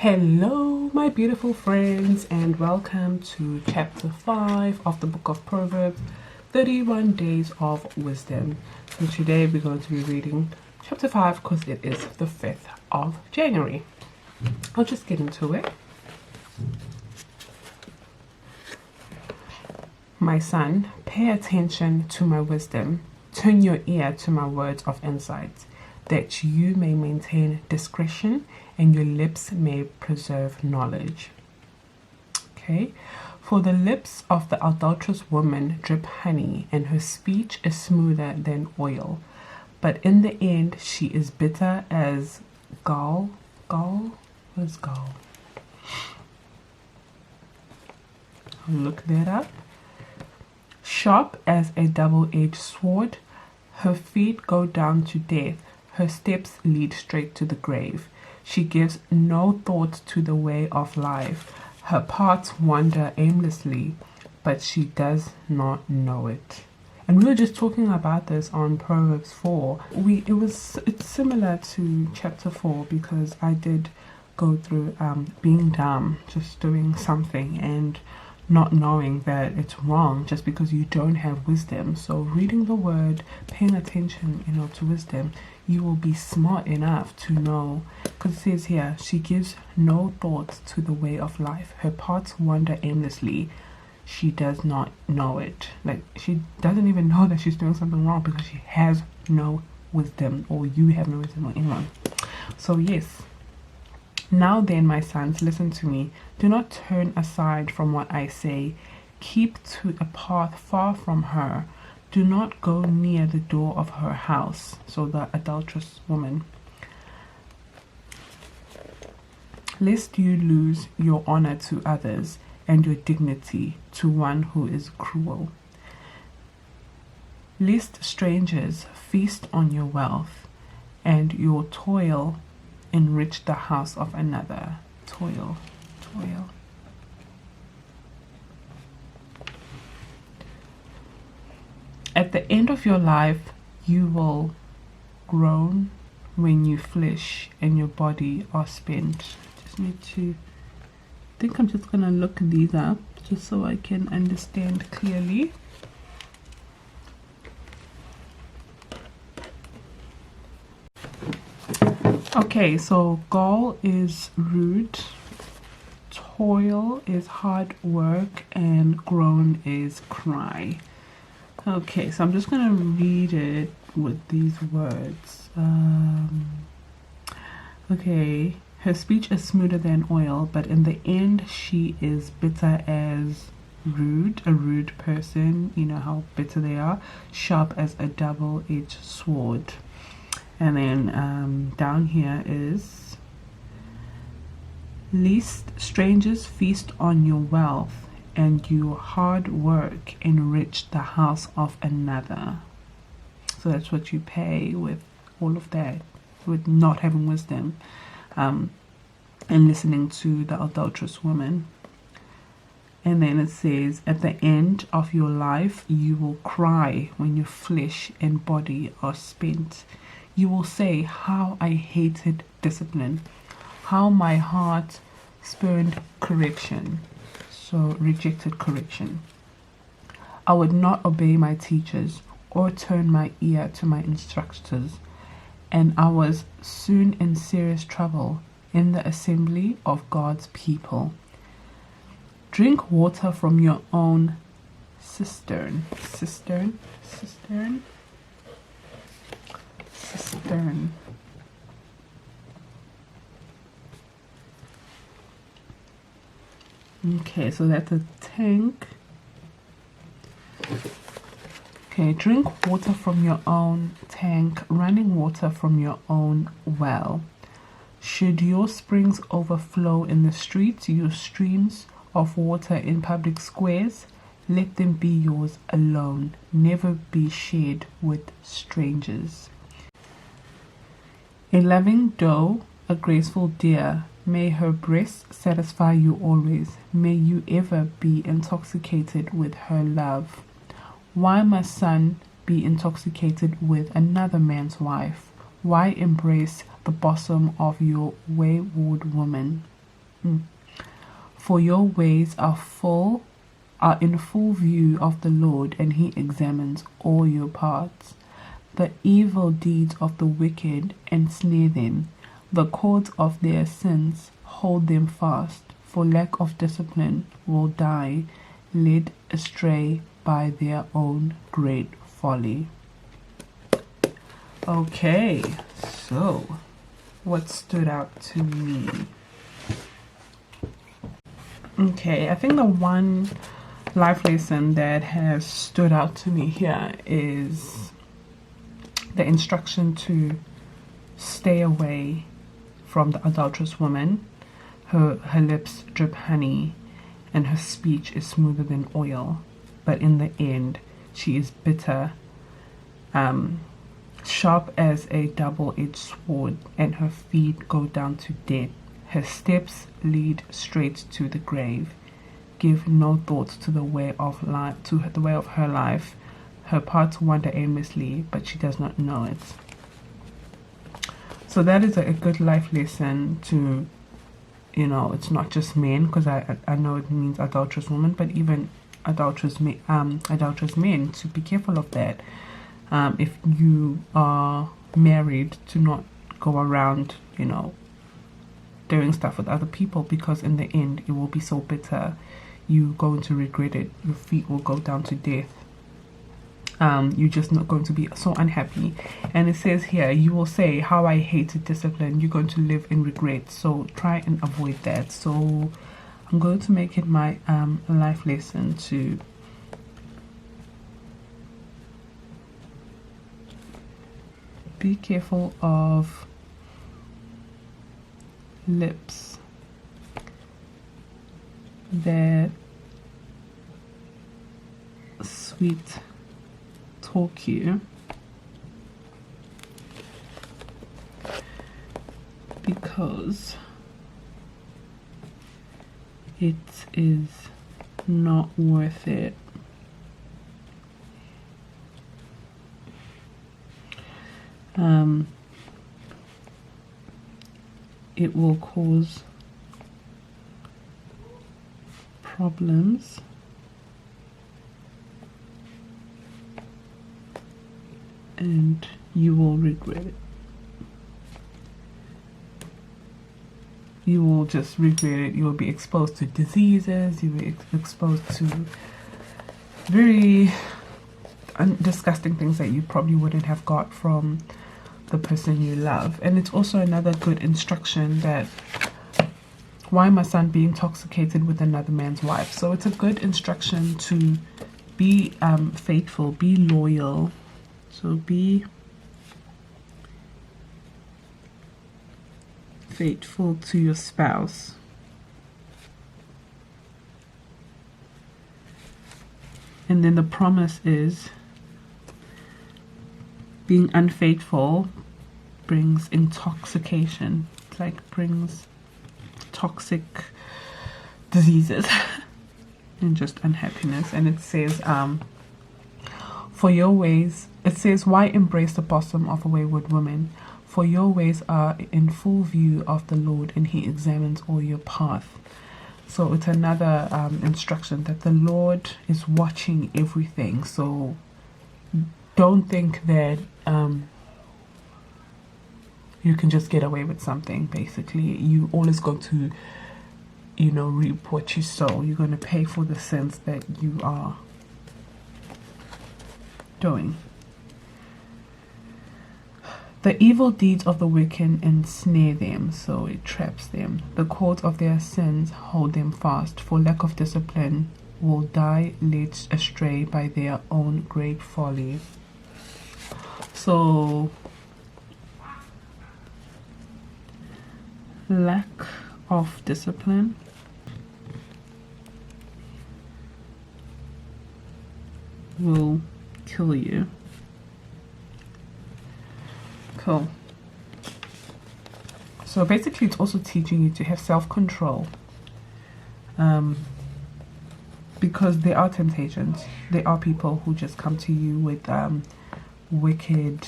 Hello, my beautiful friends, and welcome to chapter 5 of the book of Proverbs, 31 Days of Wisdom. And today we're going to be reading chapter 5 because it is the 5th of January. I'll just get into it. My son, pay attention to my wisdom. Turn your ear to my words of insight, that you may maintain discretion and your lips may preserve knowledge. Okay, for the lips of the adulterous woman drip honey, and her speech is smoother than oil, but in the end she is bitter as gall. What is gall? I'll look that up. Sharp as a double-edged sword, her feet go down to death, her steps lead straight to the grave. She gives no thought to the way of life. Her paths wander aimlessly, but she does not know it. And we were just talking about this on Proverbs 4. It's similar to chapter 4 because I did go through being dumb, just doing something and not knowing that it's wrong just because you don't have wisdom. So reading the word, paying attention, to wisdom, you will be smart enough to know, because it says here, she gives no thought to the way of life. Her paths wander aimlessly. She does not know it. Like, she doesn't even know that she's doing something wrong because she has no wisdom, or you have no wisdom, or anyone. So yes. Now then, my sons, listen to me. Do not turn aside from what I say. Keep to a path far from her. Do not go near the door of her house. So the adulterous woman. Lest you lose your honor to others and your dignity to one who is cruel. Lest strangers feast on your wealth and your toil enrich the house of another. Toil. At the end of your life, you will groan when you flesh and your body are spent. I think I'm just gonna look these up just so I can understand clearly. Okay, so gall is rude, toil is hard work, and groan is cry. Okay, so I'm just going to read it with these words. Okay, her speech is smoother than oil, but in the end she is bitter as rude, a rude person, you know how bitter they are, sharp as a double-edged sword. And then down here is, lest strangers feast on your wealth and your hard work enrich the house of another. So that's what you pay with all of that, with not having wisdom and listening to the adulterous woman. And then it says, at the end of your life you will cry when your flesh and body are spent. You will say, how I hated discipline, how my heart spurned correction. So rejected correction. I would not obey my teachers or turn my ear to my instructors, and I was soon in serious trouble in the assembly of God's people. Drink water from your own cistern. Okay, so that's a tank. Okay, drink water from your own tank, running water from your own well. Should your springs overflow in the streets, your streams of water in public squares, let them be yours alone, never be shared with strangers. A loving doe, a graceful deer, may her breast satisfy you always. May you ever be intoxicated with her love. Why, my son, be intoxicated with another man's wife? Why embrace the bosom of your wayward woman? For your ways are in full view of the Lord, and he examines all your paths. The evil deeds of the wicked ensnare them. The cords of their sins hold them fast. For lack of discipline will die, led astray by their own great folly. Okay, so what stood out to me? Okay, I think the one life lesson that has stood out to me here is the instruction to stay away from the adulterous woman. Her lips drip honey, and her speech is smoother than oil, but in the end she is bitter, sharp as a double-edged sword, and her feet go down to death. Her steps lead straight to the grave. Give no thought to the way of her life. Her paths wander aimlessly, but she does not know it. So that is a good life lesson to, it's not just men, because I know it means adulterous woman, but even adulterous men, to be careful of that. If you are married, to not go around, doing stuff with other people, because in the end it will be so bitter. You're going to regret it. Your feet will go down to death. You're just not going to be so unhappy. And it says here, you will say, how I hated discipline. You're going to live in regret. So try and avoid that. So I'm going to make it my life lesson to be careful of lips that sweet talk you, because it is not worth it. It will cause problems and you will regret it. You will just regret it. You will be exposed to diseases. You will be exposed to very disgusting things that you probably wouldn't have got from the person you love. And it's also another good instruction that why my son be intoxicated with another man's wife. So it's a good instruction to be faithful, be loyal. So be faithful to your spouse. And then the promise is being unfaithful brings intoxication. It's like brings toxic diseases and just unhappiness. And it says, for your ways, it says, why embrace the bosom of a wayward woman? For your ways are in full view of the Lord, and he examines all your path. So it's another instruction that the Lord is watching everything. So don't think that you can just get away with something. Basically, you always going to, reap what you sow. You're going to pay for the sins that you are doing. The evil deeds of the wicked ensnare them, so it traps them. The cords of their sins hold them fast. For lack of discipline will die led astray by their own great folly. So lack of discipline will kill you. Cool. So basically it's also teaching you to have self-control, because there are temptations. There are people who just come to you with wicked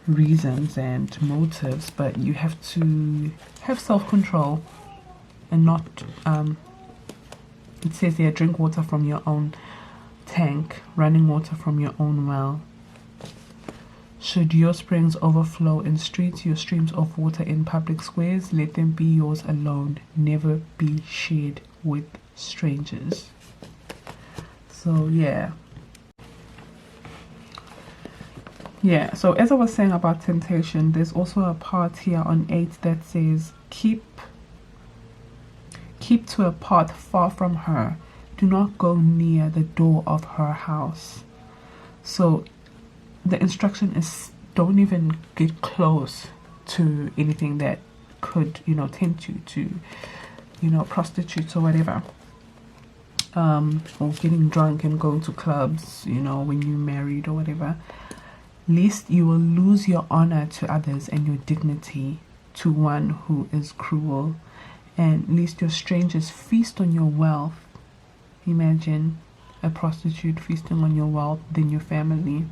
reasons and motives, but you have to have self-control and not it says here, drink water from your own tank, running water from your own well. Should your springs overflow in streets, your streams of water in public squares, let them be yours alone, never be shared with strangers. So yeah, so as I was saying about temptation, there's also a part here on 8 that says keep to a path far from her, do not go near the door of her house. So the instruction is don't even get close to anything that could, tempt you to, prostitutes or whatever. Or getting drunk and going to clubs, when you're married or whatever. Lest you will lose your honor to others and your dignity to one who is cruel. And lest your strangers feast on your wealth. Imagine a prostitute feasting on your wealth, then your family.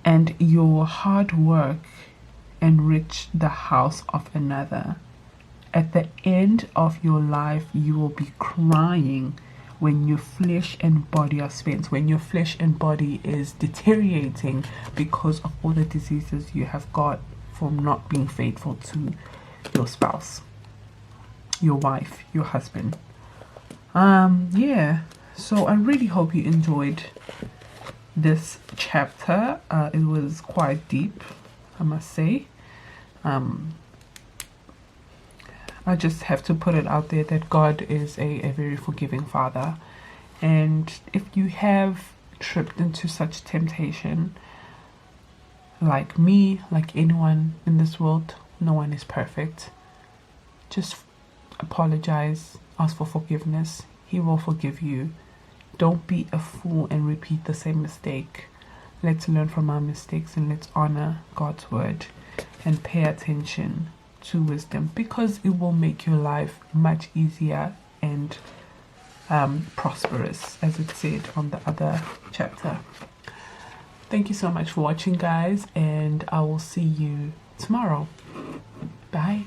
And your hard work enrich the house of another. At the end of your life, you will be crying when your flesh and body are spent, when your flesh and body is deteriorating because of all the diseases you have got from not being faithful to your spouse, your wife, your husband. So I really hope you enjoyed this chapter. It was quite deep, I must say. I just have to put it out there that God is a very forgiving Father, and if you have tripped into such temptation, like me, like anyone in this world, no one is perfect. Just apologize, ask for forgiveness. He will forgive you. Don't be a fool and repeat the same mistake. Let's learn from our mistakes and let's honor God's word and pay attention to wisdom, because it will make your life much easier and prosperous, as it said on the other chapter. Thank you so much for watching, guys, and I will see you tomorrow. Bye.